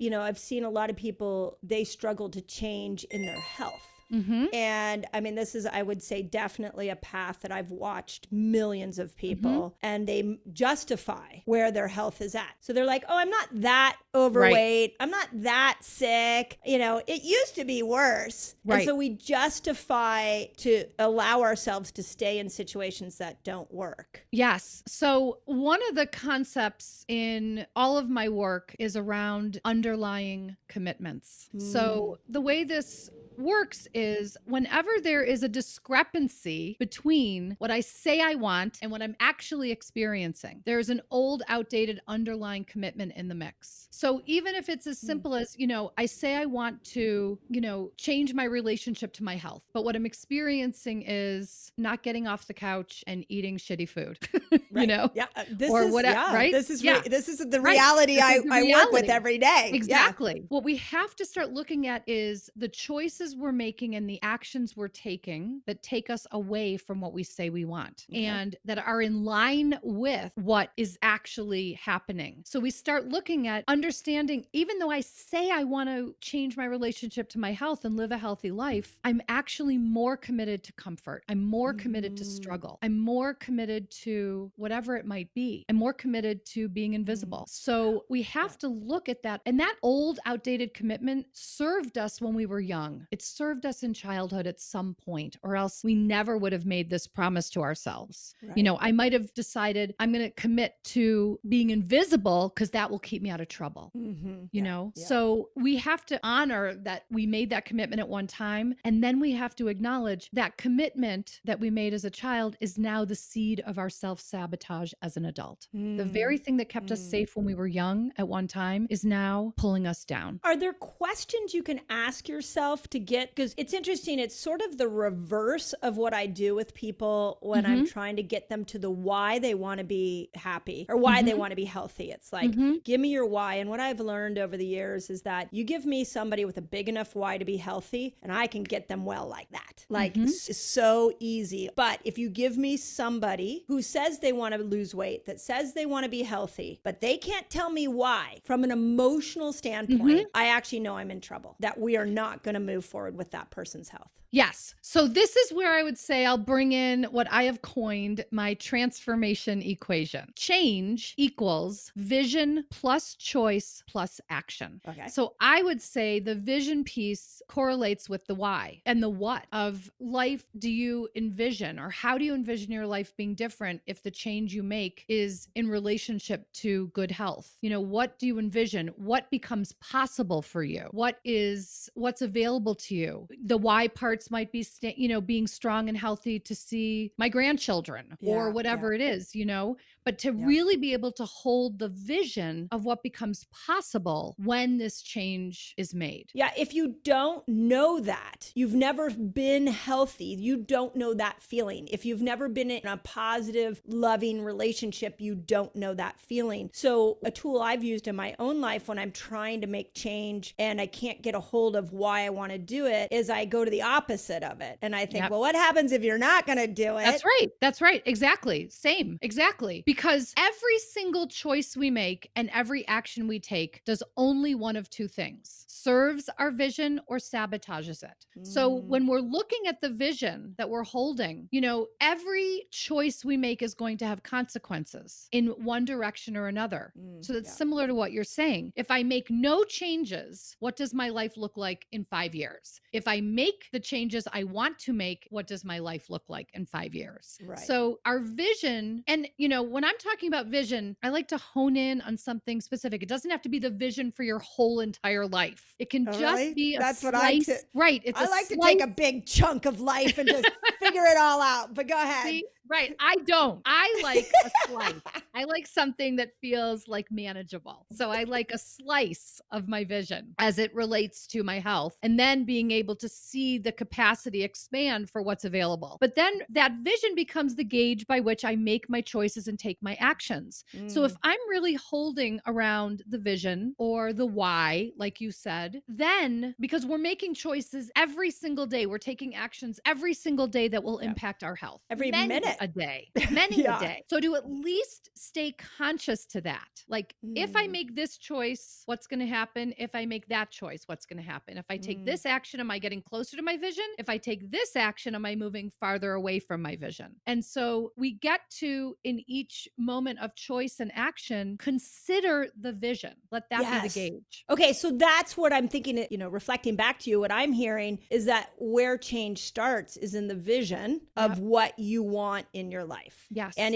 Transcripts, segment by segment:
I've seen a lot of people, they struggle to change in their health. And I mean, this is, I would say, definitely a path that I've watched millions of people, and they justify where their health is at. So they're like, oh, I'm not that overweight. I'm not that sick. It used to be worse. And so we justify to allow ourselves to stay in situations that don't work. Yes. So one of the concepts in all of my work is around underlying commitments. So the way this works is whenever there is a discrepancy between what I say I want and what I'm actually experiencing, there's an old, outdated underlying commitment in the mix. So even if it's as simple as, I say I want to, change my relationship to my health, but what I'm experiencing is not getting off the couch and eating shitty food, Yeah. This or is, whatever, yeah, right? This is the Right. reality This is the I work reality. with every day. Exactly. What we have to start looking at is the choices we're making and the actions we're taking that take us away from what we say we want, and that are in line with what is actually happening. So we start looking at understanding, even though I say I want to change my relationship to my health and live a healthy life, I'm actually more committed to comfort. I'm more committed to struggle. I'm more committed to whatever it might be. I'm more committed to being invisible. So we have to look at that. And that old, outdated commitment served us when we were young. It served us in childhood at some point, or else we never would have made this promise to ourselves. I might have decided I'm going to commit to being invisible because that will keep me out of trouble. So we have to honor that we made that commitment at one time. And then we have to acknowledge that commitment that we made as a child is now the seed of our self-sabotage as an adult. The very thing that kept us safe when we were young at one time is now pulling us down. Are there questions you can ask yourself to get, because it's interesting, it's sort of the reverse of what I do with people when I'm trying to get them to the why they want to be happy or why they want to be healthy. It's like, give me your why. And what I've learned over the years is that you give me somebody with a big enough why to be healthy, and I can get them well like that. Like, it's so easy. But if you give me somebody who says they want to lose weight, that says they want to be healthy, but they can't tell me why from an emotional standpoint, I actually know I'm in trouble, that we are not going to move forward with that person's health. Yes. So this is where I would say I'll bring in what I have coined my transformation equation. Change equals vision plus choice plus action. Okay. So I would say the vision piece correlates with the why and the what of life do you envision, or how do you envision your life being different if the change you make is in relationship to good health? What do you envision? What becomes possible for you? What's available to you? The why part might be, being strong and healthy to see my grandchildren or whatever it is, but to really be able to hold the vision of what becomes possible when this change is made. Yeah. If you don't know that, you've never been healthy, you don't know that feeling. If you've never been in a positive, loving relationship, you don't know that feeling. So a tool I've used in my own life when I'm trying to make change and I can't get a hold of why I want to do it is I go to the opposite of it. And I think, well, what happens if you're not going to do it? That's right. Exactly. Same. Exactly. Because every single choice we make and every action we take does only one of two things: serves our vision or sabotages it. So when we're looking at the vision that we're holding, every choice we make is going to have consequences in one direction or another. So that's similar to what you're saying. If I make no changes, what does my life look like in 5 years? If I make the changes I want to make, what does my life look like in 5 years? Right. So our vision, and when I'm talking about vision, I like to hone in on something specific. It doesn't have to be the vision for your whole entire life. It can just be a That's slice. What I right. It's I like to take a big chunk of life and just figure it all out. But go ahead. See, right. I don't. I like a slice. I like something that feels like manageable. So I like a slice of my vision as it relates to my health, and then being able to see the capacity expand for what's available. But then that vision becomes the gauge by which I make my choices and take my actions. So if I'm really holding around the vision or the why, like you said, then because we're making choices every single day, we're taking actions every single day that will impact our health. Every minute. a day, many a Yeah. day. So to at least stay conscious to that, like if I Mm, make this choice, what's going to happen? If I make that choice, what's going to happen? If I take mm. this action, am I getting closer to my vision? If I take this action, am I moving farther away from my vision? And so we get to, in each moment of choice and action, consider the vision. Let that be the Yes. gauge. Okay, so that's what I'm thinking, reflecting back to you, what I'm hearing is that where change starts is in the vision of Yep. what you want in your life. Yes. And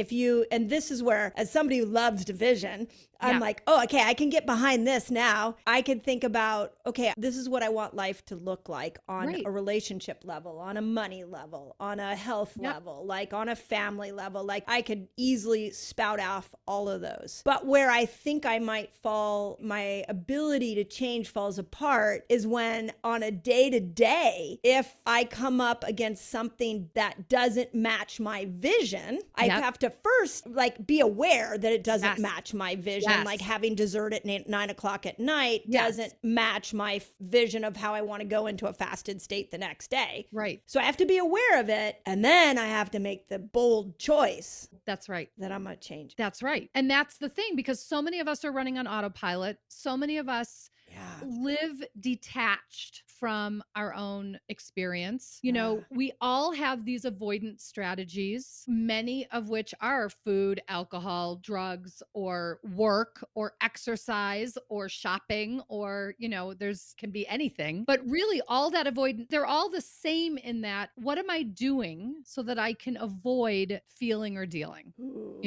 this is where, as somebody who loves division, I'm Yeah. like, oh, okay, I can get behind this now. I can think about, okay, this is what I want life to look like on Right. a relationship level, on a money level, on a health Yep. level, like on a family level. Like I could easily spout off all of those. But where I think I might fall, my ability to change falls apart is when on a day to day, if I come up against something that doesn't match my vision, I Yep. have to first like be aware that it doesn't Yes. match my vision. Yes. Like having dessert at 9 o'clock at night Yes. doesn't match my vision of how I want to go into a fasted state the next day. Right. So I have to be aware of it. And then I have to make the bold choice That's right. that I'm going to change. That's right. And that's the thing, because so many of us are running on autopilot. So many of us Yeah. live detached from our own experience. Yeah. We all have these avoidance strategies, many of which are food, alcohol, drugs, or work, or exercise, or shopping, or, there's can be anything. But really, all that avoidance, they're all the same in that, what am I doing so that I can avoid feeling or dealing? Ooh.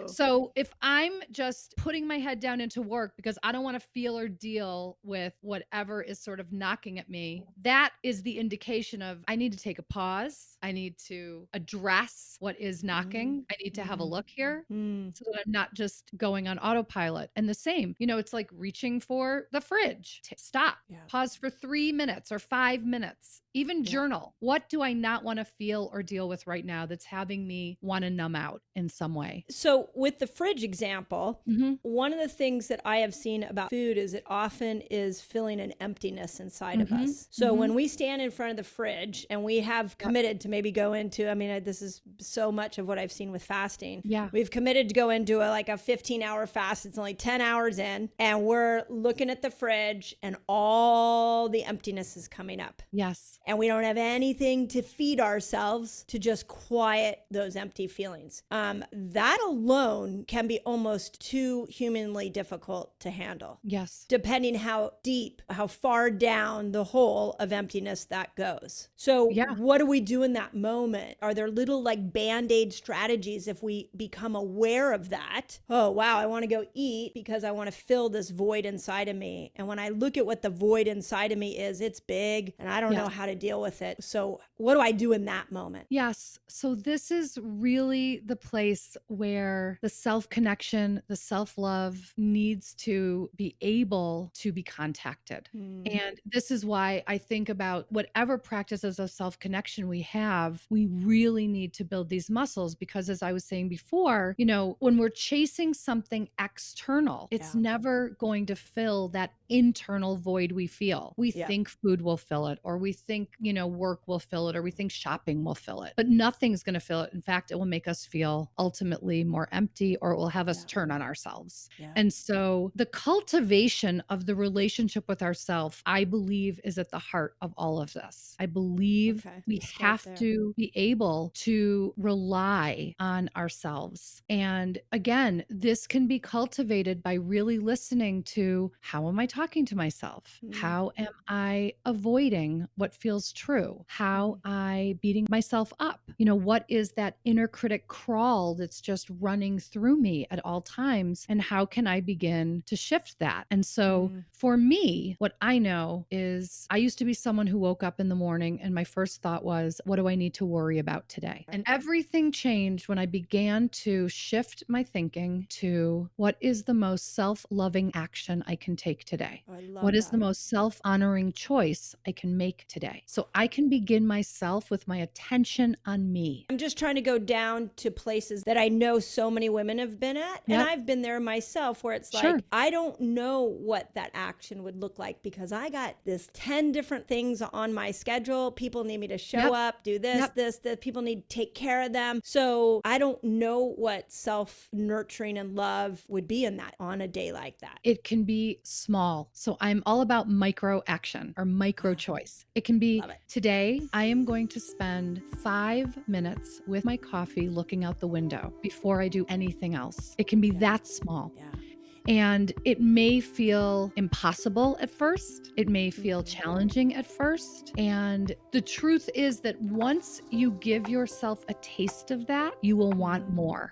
So if I'm just putting my head down into work because I don't want to feel or deal with whatever is sort of knocking at me, that is the indication of I need to take a pause. I need to address what is knocking. I need to have a look here so that I'm not just going on autopilot. And the same, it's like reaching for the fridge. Stop, Yeah. pause for 3 minutes or 5 minutes, even journal. What do I not want to feel or deal with right now that's having me want to numb out in some way? So with the fridge example, Mm-hmm. one of the things that I have seen about food is it often is filling an emptiness inside of us. So when we stand in front of the fridge and we have committed to maybe go into, this is so much of what I've seen with fasting. Yeah. We've committed to go into a 15-hour fast. It's only 10 hours in, and we're looking at the fridge and all the emptiness is coming up. Yes. And we don't have anything to feed ourselves to just quiet those empty feelings. That alone can be almost too humanly difficult to handle. Yes. Depending how deep, how far down the hole of emptiness that goes. So what do we do in that moment? Are there little Band-Aid strategies if we become aware of that? Oh, wow, I want to go eat because I want to fill this void inside of me. And when I look at what the void inside of me is, it's big and I don't know how to deal with it. So what do I do in that moment? Yes. So this is really the place where the self-connection, the self-love needs to be able to be contacted. And this is why I think about whatever practices of self-connection we have, we really need to build these muscles, because as I was saying before, when we're chasing something external, it's never going to fill that internal void we feel. We think food will fill it, or we think, work will fill it, or we think shopping will fill it, but nothing's going to fill it. In fact, it will make us feel ultimately more empty, or it will have us turn on ourselves. And so the cultivation of the relationship with ourselves, I believe, is at the heart of all of this. I believe we have to be able to rely on ourselves. And again, this can be cultivated by really listening to, how am I talking to myself? How am I avoiding what feels true? How I beating myself up? What is that inner critic crawl that's just running through me at all times? And how can I begin to shift that? And so for me, what I know is I used to be someone who woke up in the morning and my first thought was, what do I need to worry about today? And everything changed when I began to shift my thinking to, what is the most self-loving action I can take today? What is the most self-honoring choice I can make today? So I can begin myself with my attention on me. I'm just trying to go down to places that I know so many women have been at. And I've been there myself, where it's like, I don't know what that action would look like, because I got this 10 different things on my schedule. People need me to show up, do this, this, people need to take care of them. So I don't know what self-nurturing and love would be in that on a day like that. It can be small. So I'm all about micro action or micro choice. It can be today, I am going to spend 5 minutes with my coffee looking out the window before I do anything else. It can be that small. Yeah. And it may feel impossible at first. It may feel challenging at first. And the truth is that once you give yourself a taste of that, you will want more.